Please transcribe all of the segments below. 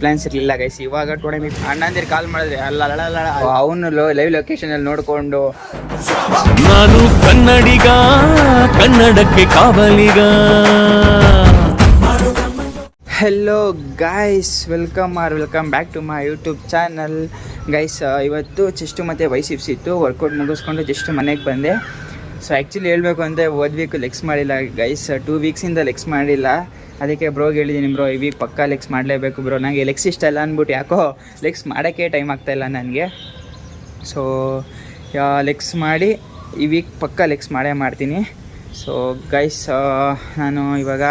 Plants ಇರಲಿಲ್ಲ guys. ಇವಾಗ ಅಣ್ಣಂದಿರು ಕಾಲ್ ಮಾಡಿದ್ರೆ ಅಲ್ಲ ಅವನು ಲೈವ್ ಲೊಕೇಶನ್ ಅಲ್ಲಿ ನೋಡ್ಕೊಂಡು ನಾನು ಕನ್ನಡಿಗ, ಕನ್ನಡಕ್ಕೆ ಕಾವಲಿಗ. Hello guys, welcome back to my YouTube channel guys. ಇವತ್ತು ಚೆಸ್ಟ್ ಮತ್ತು ಬೈಸಿಪ್ಸ್ ಇತ್ತು, ವರ್ಕೌಟ್ ಮುಗಿಸ್ಕೊಂಡು ಜಸ್ಟ್ ಮನೆಗೆ ಬಂದೆ. ಸೊ ಆ್ಯಕ್ಚುಲಿ ಹೇಳಬೇಕು ಅಂದರೆ ವೀಕ್ ಲೆಗ್ಸ್ ಮಾಡಿಲ್ಲ ಗೈಸ್, 2 ವೀಕ್ಸಿಂದ ಲೆಗ್ಸ್ ಮಾಡಿಲ್ಲ. ಅದಕ್ಕೆ ಬ್ರೋಗೆ ಹೇಳಿದ್ದೀನಿ, ಬ್ರೋ ಈ ವೀಕ್ ಪಕ್ಕಾ ಲೆಗ್ಸ್ ಮಾಡಲೇಬೇಕು ಬ್ರೋ, ನನಗೆ ಲೆಗ್ಸ್ ಇಷ್ಟ ಇಲ್ಲ ಅಂದ್ಬಿಟ್ಟು ಯಾಕೋ ಲೆಗ್ಸ್ ಮಾಡೋಕ್ಕೆ ಟೈಮ್ ಆಗ್ತಾಯಿಲ್ಲ ನನಗೆ. ಸೊ ಲೆಗ್ಸ್ ಮಾಡಿ ಈ ವೀಕ್ ಪಕ್ಕಾ ಲೆಗ್ಸ್ ಮಾಡ್ತೀನಿ. ಸೊ ಗೈಸ್, ನಾನು ಇವಾಗ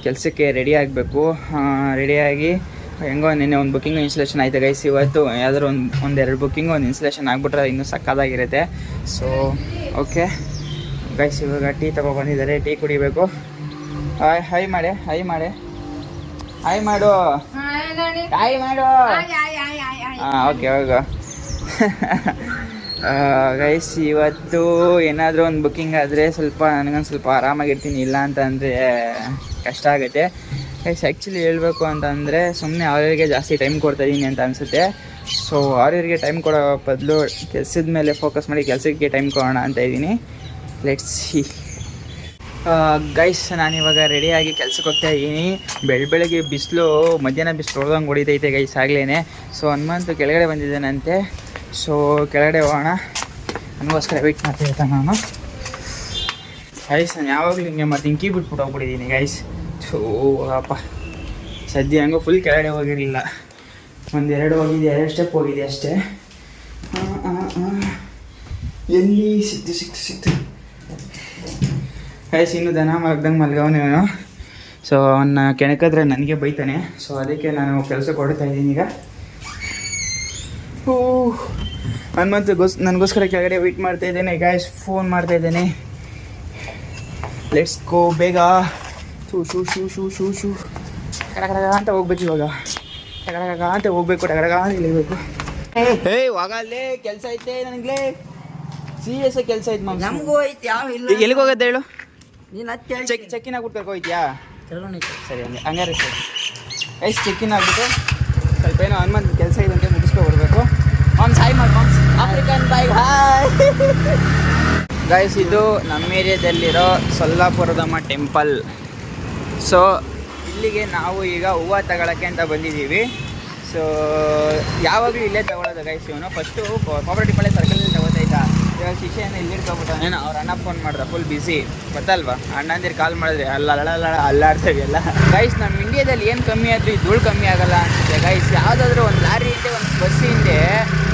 ಕೆಲಸಕ್ಕೆ ರೆಡಿ ಆಗಬೇಕು. ರೆಡಿಯಾಗಿ ಹೆಂಗೋ ನಿನ್ನೆ ಒಂದು ಬುಕ್ಕಿಂಗು ಇನ್ಸ್ಟಾಲೇಷನ್ ಆಯಿತು ಗೈಸ್. ಇವತ್ತು ಯಾವ್ದಾದ್ರು ಒಂದೆರಡು ಬುಕ್ಕಿಂಗು ಒಂದು ಇನ್ಸ್ಟಾಲೇಷನ್ ಆಗಿಬಿಟ್ರೆ ಇನ್ನೂ ಸಕ್ಕತ್ತಾಗಿರುತ್ತೆ. ಸೊ ಓಕೆ ಗೈಸ್, ಇವಾಗ ಟೀ ಬಂದಿದ್ದಾರೆ, ಟೀ ಕುಡಿಬೇಕು. ಹಾಯ್ ಮಾಡು ಓಕೆ ಹೋಗು. ಗೈಸ್, ಇವತ್ತು ಏನಾದರೂ ಒಂದು ಬುಕ್ಕಿಂಗ್ ಆದರೆ ನನಗೊಂದು ಸ್ವಲ್ಪ ಆರಾಮಾಗಿರ್ತೀನಿ, ಇಲ್ಲ ಅಂತ ಅಂದರೆ ಕಷ್ಟ ಆಗುತ್ತೆ ಗೈಸ್. ಆ್ಯಕ್ಚುಲಿ ಹೇಳಬೇಕು ಅಂತಂದರೆ ಸುಮ್ಮನೆ ಅವ್ರಿಗೆ ಜಾಸ್ತಿ ಟೈಮ್ ಕೊಡ್ತಾಯಿದ್ದೀನಿ ಅಂತ ಅನಿಸುತ್ತೆ. ಸೊ ಅವ್ರಿಗೆ ಟೈಮ್ ಕೊಡೋ ಬದಲು ಕೆಲಸದ ಮೇಲೆ ಫೋಕಸ್ ಮಾಡಿ ಕೆಲಸಕ್ಕೆ ಟೈಮ್ ಕೊಡೋಣ ಅಂತ ಇದ್ದೀನಿ. Let's see guys. ನಾನಿವಾಗ ರೆಡಿಯಾಗಿ ಕೆಲ್ಸಕ್ಕೆ ಹೋಗ್ತಾ ಇದ್ದೀನಿ. ಬೆಳಗ್ಗೆ ಬಿಸಿಲು, ಮಧ್ಯಾಹ್ನ ಬಿಸಿಲು ಹೊಡೆದಂಗೆ ಹೊಡಿತೈತೆ ಗೈಸ್ ಆಗ್ಲೇ. ಸೊ ಹನುಮಂತು ಕೆಳಗಡೆ ಬಂದಿದ್ದಾನಂತೆ. ಸೊ ಕೆಳಗಡೆ ಹೋಗೋಣ, ನನಗೋಸ್ಕರ ವೆಯ್ಟ್ ಮಾಡ್ತಾಯಿರ್ತಾನೆ ನಾನು. ಗೈಸ್, ನಾನು ಯಾವಾಗಲೂ ಹಿಂಗೆ ಮತ್ತೆ ಹಿಂಕಿ ಬಿಟ್ಬಿಟ್ಟು ಹೋಗ್ಬಿಟ್ಟಿದ್ದೀನಿ ಗೈಸ್. ಸೊ ಅಪ್ಪ, ಸದ್ಯ ಹಂಗೂ ಫುಲ್ ಕೆಳಗಡೆ ಹೋಗಿರಲಿಲ್ಲ, 1-2 ಹೋಗಿದೆ, 2 ಸ್ಟೆಪ್ ಹೋಗಿದೆ ಅಷ್ಟೇ. ಎಲ್ಲಿ ಸಿಕ್ತು ಗೈಸ್. ಇನ್ನು ದನ ಮಲಗ್ದಂಗೆ ಮಲ್ಗವನೇನು. ಸೊ ಅವನ್ನ ಕೆಣಕಿದ್ರೆ ನನಗೆ ಬೈತಾನೆ. ಸೊ ಅದಕ್ಕೆ ನಾನು ಕೆಲಸಕ್ಕೆ ಹೊಡ್ತಾ ಇದ್ದೀನಿ ಈಗ. ಹನುಮಂತು ನನಗೋಸ್ಕರ ಕೆಳಗಡೆ ವೆಯ್ಟ್ ಮಾಡ್ತಾ ಇದ್ದೇನೆ ಗೈಸ್, ಫೋನ್ ಮಾಡ್ತಾ ಇದ್ದೇನೆ. ಲೆಟ್ಸ್ ಗೋ ಬೇಗ. ಶೂ ಕಡಗಡ ಅಂತ ಹೋಗ್ಬೇಕು ಇವಾಗ, ಟಗಡಗ ಅಂತ ಹೋಗ್ಬೇಕು, ಟಗಡಗ ಅಂತ ಇಳಿಬೇಕು. ಹೋಗಲ್ಲೇ ಕೆಲಸ ಐತೆ ನನಗೆ, ಸೀರಿಯಸ್ ಆಗಿ ಕೆಲಸ ಐತೆ ನಮಗೂ ಐತಿ. ಯಾವ ಇಲ್ಲ, ಎಲ್ಲಿಗೆ ಹೋಗೋದು ಹೇಳು ನೀನು ಚೆಕ್ಕಿನ್ ಆಗ್ಬಿಟ್ಟು ಕರ್ಕೋಯ್ತಿಯಾ? ಸರಿ ಹಂಗಾರೆ ಸರಿ ಗೈಸ್, ಚೆಕ್ಕಿನ್ ಆಗ್ಬಿಟ್ಟು ಸ್ವಲ್ಪ ಏನೋ ಹನುಮಂತ ಕೆಲಸ ಇದಂತೆ ಮುಗಿಸ್ಕೊಬರ್ಬೇಕು. ಸಾಯಿ ಮಾಡಿ ಆಫ್ರಿಕನ್ ಬಾಯ್ ಹಾಯ್ ಗೈಸ್. ಇದು ನಮ್ಮ ಏರಿಯಾದಲ್ಲಿರೋ ಸೊಲ್ಲಾಪುರದಮ್ಮ ಟೆಂಪಲ್. ಸೊ ಇಲ್ಲಿಗೆ ನಾವು ಈಗ ಹೂವು ತಗೊಳ್ಳೋಕ್ಕೆ ಅಂತ ಬಂದಿದ್ದೀವಿ. ಸೊ ಯಾವಾಗಲೂ ಇಲ್ಲೇ ತಗೊಳ್ಳೋದು ಗೈಸ್. ಇವನು ಫಸ್ಟು ಕೋಪರೇಟಿವ್ ಪಾಳೆ ಸರ್ಕಲಲ್ಲಿ ತಗೋತಾಯಿದ್ದ. ಇವಾಗ ಶಿಷ್ಯನ ಇಲ್ಲಿ ಇಟ್ಕೊಬಿಟ್ಟಾನೇನು. ಅವ್ರ ಅಣ್ಣ ಫೋನ್ ಮಾಡ್ದೆ, ಫುಲ್ ಬಿಸಿ ಗೊತ್ತಲ್ವಾ, ಅಣ್ಣಂದಿರು ಕಾಲ್ ಮಾಡಿದ್ರೆ ಅಲ್ಲಾಡ್ತೇವೆ ಎಲ್ಲ ಗೈಸ್. ನಮ್ಮ ಇಂಡಿಯಾದಲ್ಲಿ ಏನು ಕಮ್ಮಿ ಆದರೂ ಈ ಧೂಳು ಕಮ್ಮಿ ಆಗೋಲ್ಲ ಅನಿಸುತ್ತೆ ಗೈಸ್. ಯಾವುದಾದ್ರೂ ಒಂದು ಲಾರಿ ಹಿಂದೆ, ಒಂದು ಬಸ್ ಹಿಂದೆ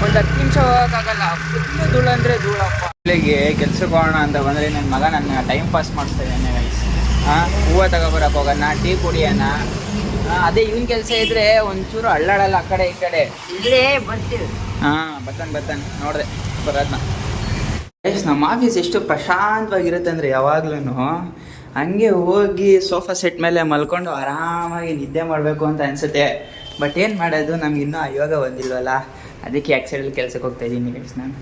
ಒಂದು 10 ನಿಮಿಷ ಹೋಗೋಕ್ಕಾಗಲ್ಲ, ಫುಲ್ಲು ಧೂಳು ಅಂದರೆ ಧೂಳಪ್ಪ. ಇಲ್ಲಿಗೆ ಕೆಲ್ಸಕ್ಕೆ ಹೋಗೋಣ ಅಂತ ಬಂದರೆ ನನ್ನ ಮಗ ನನ್ನ ಟೈಮ್ ಪಾಸ್ ಮಾಡಿಸ್ತಾ ಇದ್ದಾನೆ ಗೈಸ್. ಹೂವು ತಗೊಬರಕ್ಕೆ ಹೋಗೋಣ, ಟೀ ಕುಡಿಯೋಣ. ಅದೇ ಇವನ್ ಕೆಲಸ ಇದ್ರೆ ಒಂಚೂರು ಅಳ್ಳಾಡಲ್ಲ ಆ ಕಡೆ ಈ ಕಡೆ. ಇಲ್ಲೇ ಬರ್ತೀವಿ. ಬರ್ತಾನೆ ನೋಡಿದೆ ಬರೋದನ್ನ. ನಮ್ಮ ಆಫೀಸ್ ಎಷ್ಟು ಪ್ರಶಾಂತವಾಗಿರುತ್ತೆ ಅಂದರೆ ಯಾವಾಗ್ಲೂ ಹಂಗೆ ಹೋಗಿ ಸೋಫಾ ಸೆಟ್ ಮೇಲೆ ಮಲ್ಕೊಂಡು ಆರಾಮಾಗಿ ನಿದ್ದೆ ಮಾಡಬೇಕು ಅಂತ ಅನಿಸುತ್ತೆ. ಬಟ್ ಏನು ಮಾಡೋದು, ನಮ್ಗೆ ಇನ್ನೂ ಯೋಗ ಬಂದಿಲ್ವಲ್ಲ, ಅದಕ್ಕೆ ಆ್ಯಕ್ಸಿಡೆಂಟ್ ಕೆಲಸಕ್ಕೆ ಹೋಗ್ತಾ ಇದ್ದೀನಿ ಗೈಸ್ ನಾನು.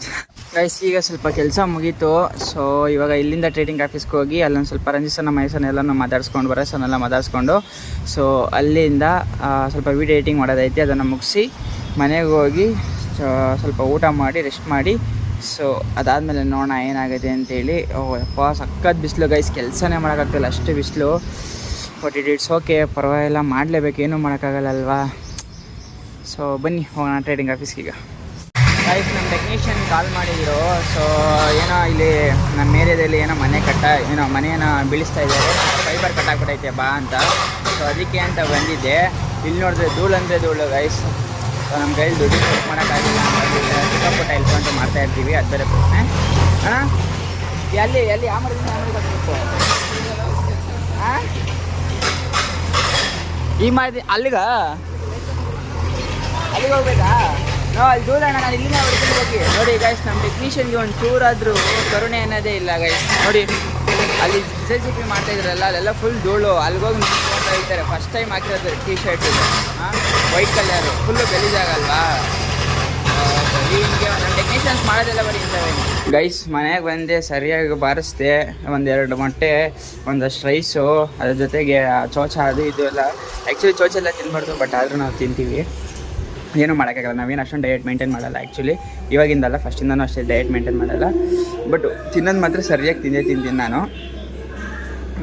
ಗೈಸ್, ಈಗ ಸ್ವಲ್ಪ ಕೆಲಸ ಮುಗೀತು. ಸೊ ಇವಾಗ ಇಲ್ಲಿಂದ ಟ್ರೇಡಿಂಗ್ ಆಫೀಸ್ಗೆ ಹೋಗಿ ಅಲ್ಲೊಂದು ಸ್ವಲ್ಪ ರಂಜಿಸನ ಮಹೇಶನೆಲ್ಲ ಮಾತಾಡ್ಸ್ಕೊಂಡು ಬರೋಸನ್ನೆಲ್ಲ ಮಾತಾಡಿಸ್ಕೊಂಡು, ಸೊ ಅಲ್ಲಿಂದ ಸ್ವಲ್ಪ ವೀಡಿಯೋ ಎಡಿಟಿಂಗ್ ಮಾಡೋದೈತೆ, ಅದನ್ನು ಮುಗಿಸಿ ಮನೆಗೆ ಹೋಗಿ ಸ್ವಲ್ಪ ಊಟ ಮಾಡಿ ರೆಸ್ಟ್ ಮಾಡಿ. ಸೊ ಅದಾದಮೇಲೆ ನೋಡೋಣ ಏನಾಗುತ್ತೆ ಅಂತೇಳಿ. ಯಪ್ಪ ಸಖತ್ ಬಿಸಿಲು ಗೈಸ್, ಕೆಲಸನೇ ಮಾಡೋಕ್ಕಾಗ್ತಿಲ್ಲ, ಅಷ್ಟು ಬಿಸಿಲು. ಬಟ್ ಇಟ್ಸ್ ಓಕೆ, ಪರವಾಗಿಲ್ಲ, ಮಾಡಲೇಬೇಕು, ಏನೂ ಮಾಡೋಕ್ಕಾಗಲ್ಲ ಅಲ್ವಾ. ಸೊ ಬನ್ನಿ ಹೋಗೋಣ ಟ್ರೇಡಿಂಗ್ ಆಫೀಸ್ಗೀಗ. ಗೈಸ್, ನಮ್ಮ ಟೆಕ್ನಿಷಿಯನ್ ಕಾಲ್ ಮಾಡಿದ್ರು. ಸೊ ಏನೋ ಇಲ್ಲಿ ನಮ್ಮ ಏರಿಯಾದಲ್ಲಿ ಏನೋ ಮನೆಯನ್ನು ಬೀಳಿಸ್ತಾ ಇದ್ದಾರೆ, ಫೈಬರ್ ಕಟ್ಟಾಕ್ಬಿಟ್ಟೈತೆ ಬಾ ಅಂತ. ಸೊ ಅದಕ್ಕೆ ಅಂತ ಬಂದಿದ್ದೆ. ಇಲ್ಲಿ ನೋಡಿದ್ರೆ ಧೂಳು ಅಂದರೆ ಧೂಳು ಗೈಸ್. ಸೊ ನಮ್ಮ ಕೈಲಿ ದುಡ್ಡು ಚೆಕ್ ಮಾಡೋಕ್ಕಾಗಿಲ್ಲ, ಚಿಕ್ಕಪುಟ್ಟ ಹೆಲ್ಪ್ ಅಂತ ಮಾಡ್ತಾಯಿರ್ತೀವಿ, ಅದು ಬೇರೆ ಪ್ರಶ್ನೆ. ಎಲ್ಲಿ ಯಾವ ಮಾಡಬೇಕು ಈ ಮಾಡಿ ಅಲ್ಲಿಗೆ ಹೋಗ್ಬೇಕಾ? ಅಲ್ಲಿ ದೂರ ಅಣ್ಣ, ನಾನು ಇಲ್ಲಿಂದ ಹೊಡ್ಕೊಂಡು ಹೋಗಿ ನೋಡಿ ಗೈಸ್. ನಮ್ಮ ಟೆಕ್ನಿಷಿಯನ್ಗೆ ಒಂದು ಚೂರಾದರೂ ಕರುಣೆ ಅನ್ನೋದೇ ಇಲ್ಲ ಗೈಸ್. ನೋಡಿ ಅಲ್ಲಿ JCP ಮಾಡ್ತಾಯಿದ್ರಲ್ಲ, ಅಲ್ಲೆಲ್ಲ ಫುಲ್ ಧೂಳು. ಅಲ್ಲಿಗೋಗಿ ನಿಂತ್ಕೊಳ್ತಾ ಇರ್ತಾರೆ. ಫಸ್ಟ್ ಟೈಮ್ ಹಾಕಿರೋದು T shirt, white colour, full ಗಲೀಜಾಗಲ್ವಾ. ಹಿಂಗೆ ಟೆಕ್ನಿಷಿಯನ್ಸ್ ಮಾಡೋದೆಲ್ಲ ಬರೀ ಇಂಥವೇ. ಗೈಸ್ ಮನೆಗೆ ಬಂದೆ, ಸರಿಯಾಗಿ ಬಾರಿಸ್ದೆ, ಒಂದೆರಡು ಮೊಟ್ಟೆ, ಒಂದಷ್ಟು ರೈಸು, ಅದ್ರ ಜೊತೆಗೆ ಚೋಚ ಅದು ಇದು ಎಲ್ಲ. ಆ್ಯಕ್ಚುಲಿ ಚೋಚ ಎಲ್ಲ ತಿನ್ಬಾರ್ದು, ಬಟ್ ಆದರೂ ನಾವು ತಿಂತೀವಿ, ಏನೂ ಮಾಡೋಕ್ಕಾಗಲ್ಲ. ನಾವೇನು ಅಷ್ಟೊಂದು ಡಯಟ್ ಮೇಂಟೈನ್ ಮಾಡಲ್ಲ ಆ್ಯಕ್ಚುಲಿ, ಇವಾಗಿಂದಲ್ಲ ಫಸ್ಟಿಂದನೂ ಅಷ್ಟೇ ಡಯಟ್ ಮೇಂಟೈನ್ ಮಾಡಲ್ಲ. ಬಟ್ ತಿನ್ನೋದು ಮಾತ್ರ ಸರಿಯಾಗಿ ತಿಂತೀನಿ ನಾನು.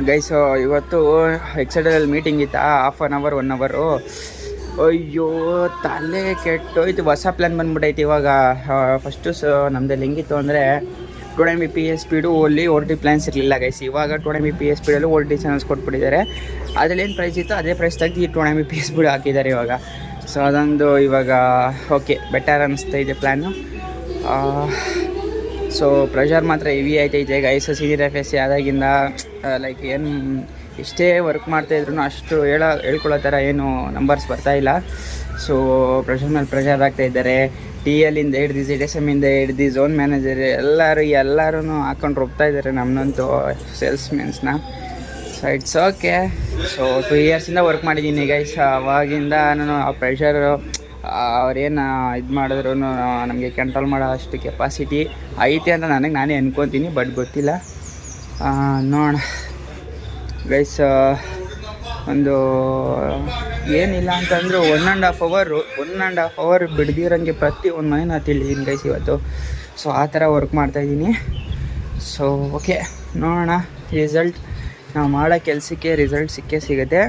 ಗೈಸು ಇವತ್ತು ಎಕ್ಸೈಡಲ್ಲಿ ಮೀಟಿಂಗ್ ಇತ್ತಾ, ಹಾಫ್ ಆನ್ ಅವರ್ 1 ಅವರು. ಅಯ್ಯೋ ತಲೆ ಕೆಟ್ಟೋಯ್ತು. ಹೊಸ ಪ್ಲ್ಯಾನ್ ಬಂದ್ಬಿಟ್ಟೈತೆ ಇವಾಗ. ಫಸ್ಟು ನಮ್ಮದಲ್ಲಿ ಹೆಂಗಿತ್ತು ಅಂದರೆ 2 Mbps speed only OTT plans ಇರಲಿಲ್ಲ ಗೈಸ್. ಇವಾಗ 2 Mbps ಸ್ಪೀಡಲ್ಲೂ OTT ಚಾನಲ್ಸ್ ಕೊಟ್ಬಿಟ್ಟಿದ್ದಾರೆ. ಅದ್ರಲ್ಲಿ ಏನು ಪ್ರೈಸ್ ಇತ್ತು ಅದೇ ಪ್ರೈಸ್ ತೆಗೆದು 2 Mbps ಸ್ಪೀಡ್ ಹಾಕಿದ್ದಾರೆ ಇವಾಗ. ಸೊ ಅದೊಂದು ಇವಾಗ ಓಕೆ ಬೆಟರ್ ಅನ್ನಿಸ್ತಾ ಇದೆ ಪ್ಲ್ಯಾನು. ಸೊ ಪ್ರೆಷರ್ ಮಾತ್ರ ಹೆವಿ ಆಯ್ತೈತೆ ಗೈಸ್. ಸೀನಿಯರ್ FSC ಆದಾಗಿಂದ ಲೈಕ್ ಏನು ಎಷ್ಟೇ ವರ್ಕ್ ಮಾಡ್ತಾಯಿದ್ರು ಅಷ್ಟು ಹೇಳ್ಕೊಳ್ಳೋ ಥರ ಏನು ನಂಬರ್ಸ್ ಬರ್ತಾಯಿಲ್ಲ. ಸೊ ಪ್ರೆಷರ್ ಮೇಲೆ ಪ್ರೆಷರ್ ಆಗ್ತಾ ಇದ್ದಾರೆ. TLಯಿಂದ ಹಿಡ್ದು ZSMಯಿಂದ ಹಿಡ್ದು ಝೋನ್ ಮ್ಯಾನೇಜರ್ ಎಲ್ಲರೂ ಹಾಕೊಂಡು ಹೋಗ್ತಾ ಇದ್ದಾರೆ ನಮ್ಮನ್ನಂತೂ ಸೇಲ್ಸ್ಮೆನ್ಸ್ನ. So it's okay. ಸೊ 2 ಇಯರ್ಸಿಂದ ವರ್ಕ್ ಮಾಡಿದ್ದೀನಿ ಗೈಸ್. ಅವಾಗಿಂದ ನಾನು ಆ ಪ್ರೆಷರು ಅವ್ರೇನು ಇದು ಮಾಡಿದ್ರು ನಮಗೆ ಕಂಟ್ರೋಲ್ ಮಾಡೋ ಅಷ್ಟು ಕೆಪಾಸಿಟಿ ಐತೆ ಅಂತ ನಾನೇ ಅನ್ಕೊತೀನಿ, ಬಟ್ ಗೊತ್ತಿಲ್ಲ. ನೋಡೋಣ ಗೈಸ್. ಒಂದು ಏನಿಲ್ಲ ಅಂತಂದರೂ 1.5 ಅವರ್ ಬಿಡ್ದಿರೋಂಗೆ ಪ್ರತಿ ಒಂದು ಮನೇನ ತಿಳಿದೀನಿ ಗೈಸ್ ಇವತ್ತು. ಸೊ ಆ ಥರ ವರ್ಕ್ ಮಾಡ್ತಾಯಿದ್ದೀನಿ. ಸೊ ಓಕೆ ನೋಡೋಣ ರಿಸಲ್ಟ್. ನಾವು ಮಾಡೋ ಕೆಲಸಕ್ಕೆ ರಿಸಲ್ಟ್ ಸಿಗುತ್ತೆ.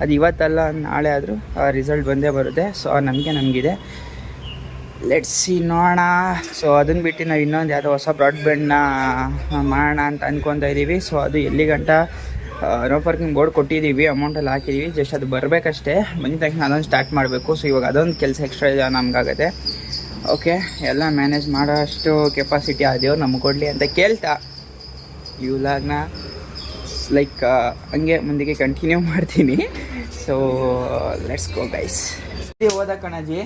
ಅದು ಇವತ್ತಲ್ಲ ನಾಳೆ ಆದರೂ ಆ ರಿಸಲ್ಟ್ ಬಂದೇ ಬರುತ್ತೆ. ಸೊ ನಮಗಿದೆ. ಲೆಟ್ಸ್ ಸಿ ನೋಡೋಣ. ಸೊ ಅದನ್ನು ಬಿಟ್ಟು ನಾವು ಇನ್ನೊಂದು ಯಾವುದೋ ಹೊಸ ಬ್ರಾಡ್ಬ್ಯಾಂಡ್ನ ಮಾಡೋಣ ಅಂತ ಅಂದ್ಕೊತಾ ಇದ್ದೀವಿ. ಸೊ ಅದು ಎಲ್ಲಿಗಂಟ ನೋ ಪಾರ್ಕಿಂಗ್ ಬೋರ್ಡ್ ಕೊಟ್ಟಿದ್ದೀವಿ, ಅಮೌಂಟಲ್ಲಿ ಹಾಕಿದ್ದೀವಿ. ಜಸ್ಟ್ ಅದು ಬರಬೇಕಷ್ಟೇ. ಬಂದಿದ ತಕ್ಷಣ ಅದೊಂದು ಸ್ಟಾರ್ಟ್ ಮಾಡಬೇಕು. ಸೊ ಇವಾಗ ಅದೊಂದು ಕೆಲಸ ಎಕ್ಸ್ಟ್ರಾ ನಮಗಾಗುತ್ತೆ. ಓಕೆ ಎಲ್ಲ ಮ್ಯಾನೇಜ್ ಮಾಡೋ ಅಷ್ಟು ಕೆಪಾಸಿಟಿ ಅದೇವ್ರು ನಮಗೆ ಕೊಡಲಿ ಅಂತ ಕೇಳ್ತಾ ಈ ವ್ಲಾಗ್ನ ಲೈಕ್ ಹಂಗೆ ಮುಂದಕ್ಕೆ ಕಂಟಿನ್ಯೂ ಮಾಡ್ತೀನಿ. So let's go guys. ಹೋದ ಕಣಜಿ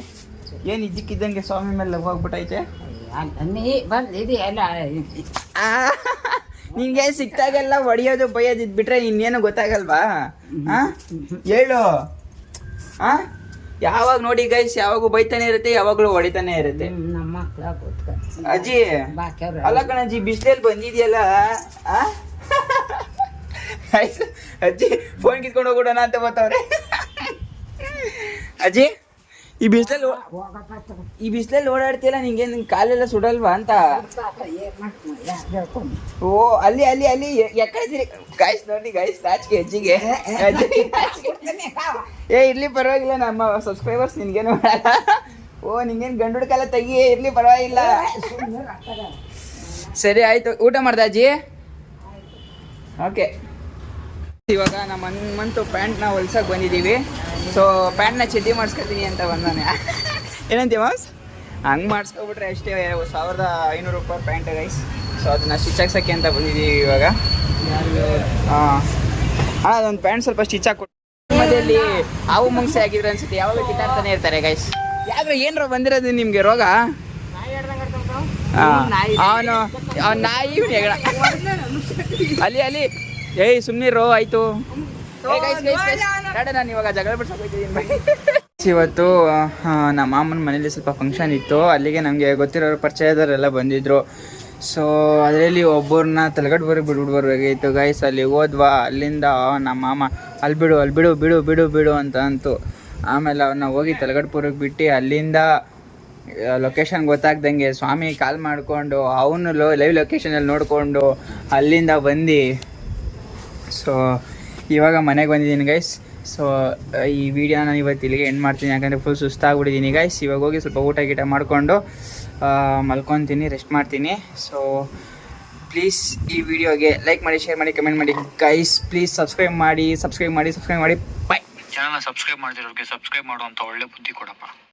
ಏನು ಇದ್ದಕ್ಕಿದ್ದಂಗೆ ಸ್ವಾಮಿ ಮೇಲೆ ಹೋಗ್ಬಿಟ್ಟೈತೆ. ನಿಂಗೆ ಸಿಕ್ತಾಗೆಲ್ಲ ಹೊಡಿಯೋದು ಬೈಯೋದು ಇದ್ಬಿಟ್ರೆ ಇನ್ನೇನು ಗೊತ್ತಾಗಲ್ವಾ? ಹೇಳು. ಯಾವಾಗ ನೋಡಿ ಗೈಸ್, ಯಾವಾಗೂ ಬೈತಾನೆ ಇರುತ್ತೆ, ಯಾವಾಗಲೂ ಹೊಡಿತಾನೆ ಇರುತ್ತೆ. ಅಜ್ಜಿ ಅಲ್ಲ ಕಣಜ್ಜಿ, ಬಿಸಿಲಲ್ಲಿ ಬಂದಿದ್ಯಲ್ಲ. ಅಜ್ಜಿ ಫೋನ್ ಕಿತ್ಕೊಂಡು ಹೋಗ್ಬಿಡೋಣ ಅಂತ ಬರ್ತವ್ರೆ. ಅಜ್ಜಿ ಈ ಬಿಸಿಲಲ್ಲಿ ಓಡಾಡ್ತಿಲ್ಲ, ನಿಂಗೇನು ಕಾಲೆಲ್ಲ ಸುಡಲ್ವಾ ಅಂತ? ಓ ಅಲ್ಲಿ ಯಾಕಂದ್ರೆ ಗಾಯ್ಸ್ ನೋಡಿ ಗೈಸ್, ನಾಚಿಕೆ ಅಜ್ಜಿಗೆ. ಇರ್ಲಿ ಪರವಾಗಿಲ್ಲ, ನಮ್ಮ ಸಬ್ಸ್ಕ್ರೈಬರ್ಸ್ ನಿನ್ಗೇನು ಮಾಡಲ್ಲ. ಓ ನಿಂಗೇನು ಗಂಡು ಹುಡುಕಲ್ಲ, ತೆಗಿ, ಇರ್ಲಿ ಪರವಾಗಿಲ್ಲ. ಸರಿ ಆಯ್ತು. ಊಟ ಮಾಡ್ದ ಅಜ್ಜಿ? ಓಕೆ. ಇವಾಗ ನಮ್ಮ ಮಂತು ಪ್ಯಾಂಟ್ನ ಹೊಲ್ಸಕ್ಕೆ ಬಂದಿದ್ದೀವಿ. ಸೊ ಪ್ಯಾಂಟ್ನ ಚಡ್ಡಿ ಮಾಡಿಸ್ಕೊತೀನಿ ಅಂತ ಬಂದಾನೆ. ಏನಂತೀವಿ ಮಾಸ್? ಹಂಗೆ ಮಾಡಿಸ್ಕೊಬಿಟ್ರೆ ಅಷ್ಟೇ 1500 ರೂಪಾಯಿ ಪ್ಯಾಂಟ್ ಗೈಸ್. ಸೊ ಅದನ್ನ ಸ್ಟಿಚ್ ಹಾಕ್ಸೋಕ್ಕೆ ಅಂತ ಬಂದಿದ್ದೀವಿ ಇವಾಗ. ಅದೊಂದು ಪ್ಯಾಂಟ್ ಸ್ವಲ್ಪ ಸ್ಟಿಚ್ ಹಾಕ್ಕೊಟ್ಟು ಮಧ್ಯದಲ್ಲಿ ಹಾವು ಮುಂಗ್ಸೆ ಆಗಿದ್ರೆ ಅನ್ಸುತ್ತೆ, ಯಾವಾಗ ಕಿತ್ತಾಡ್ತಾನೆ ಇರ್ತಾರೆ ಗೈಸ್. ಯಾವ್ದು ಏನಾರ ಬಂದಿರೋದು ನಿಮಗೆ ರೋಗ? ಅವನು ನಾಯಿ ಅಲ್ಲಿ ಏಯ್ ಸುಮ್ಮನಿರೋ ಆಯ್ತು. ನಾನು ಇವಾಗ ಜಗಳ ಬಿಡ್ಸೋಕಿದ್ದೀನಿ. ಇವತ್ತು ನಮ್ಮ ಮಾಮನ ಮನೇಲಿ ಸ್ವಲ್ಪ ಫಂಕ್ಷನ್ ಇತ್ತು, ಅಲ್ಲಿಗೆ ನಮಗೆ ಗೊತ್ತಿರೋರು ಪರಿಚಯದವರೆಲ್ಲ ಬಂದಿದ್ರು. ಸೊ ಅದರಲ್ಲಿ ಒಬ್ಬರನ್ನ ತಲಗಡ್ಬರ್ಗೆ ಬಿಡ್ಬೇಕಾಗಿತ್ತು ಗೈಸ್. ಅಲ್ಲಿ ಹೋದ್ವಾ, ಅಲ್ಲಿಂದ ನಮ್ಮ ಮಾಮ ಅಲ್ಲಿ ಬಿಡು ಅಂತ ಅಂತು. ಆಮೇಲೆ ಅವನ್ನ ಹೋಗಿ ತಲಗಡ್ಪುರಕ್ಕೆ ಬಿಟ್ಟು ಅಲ್ಲಿಂದ ಲೊಕೇಶನ್ ಗೊತ್ತಾಗ್ದಂಗೆ ಸ್ವಾಮಿ ಕಾಲ್ ಮಾಡಿಕೊಂಡು ಅವನು ಲೈವ್ ಲೊಕೇಶನಲ್ಲಿ ನೋಡಿಕೊಂಡು ಅಲ್ಲಿಂದ ಬಂದು ಸೊ ಇವಾಗ ಮನೆಗೆ ಬಂದಿದ್ದೀನಿ ಗೈಸ್. ಸೊ ಈ ವಿಡಿಯೋನ ನಾನು ಇವತ್ತು ಇಲ್ಲಿಗೆ ಎಂಡ್ ಮಾಡ್ತೀನಿ, ಯಾಕಂದರೆ ಫುಲ್ ಸುಸ್ತಾಗ್ಬಿಟ್ಟಿದ್ದೀನಿ ಗೈಸ್. ಇವಾಗ ಹೋಗಿ ಸ್ವಲ್ಪ ಊಟ ಗೀಟ ಮಾಡಿಕೊಂಡು ಮಲ್ಕೊತೀನಿ, ರೆಸ್ಟ್ ಮಾಡ್ತೀನಿ. ಸೊ ಪ್ಲೀಸ್ ಈ ವಿಡಿಯೋಗೆ ಲೈಕ್ ಮಾಡಿ, ಶೇರ್ ಮಾಡಿ, ಕಮೆಂಟ್ ಮಾಡಿ ಗೈಸ್. ಪ್ಲೀಸ್ ಸಬ್ಸ್ಕ್ರೈಬ್ ಮಾಡಿ. ಬಾಯ್. ಚಾನಲ್ನ ಸಬ್ಸ್ಕ್ರೈಬ್ ಮಾಡಿರೋರಿಗೆ ಸಬ್ಸ್ಕ್ರೈಬ್ ಮಾಡುವಂಥ ಒಳ್ಳೆ ಬುದ್ಧಿ ಕೊಡಪ್ಪ.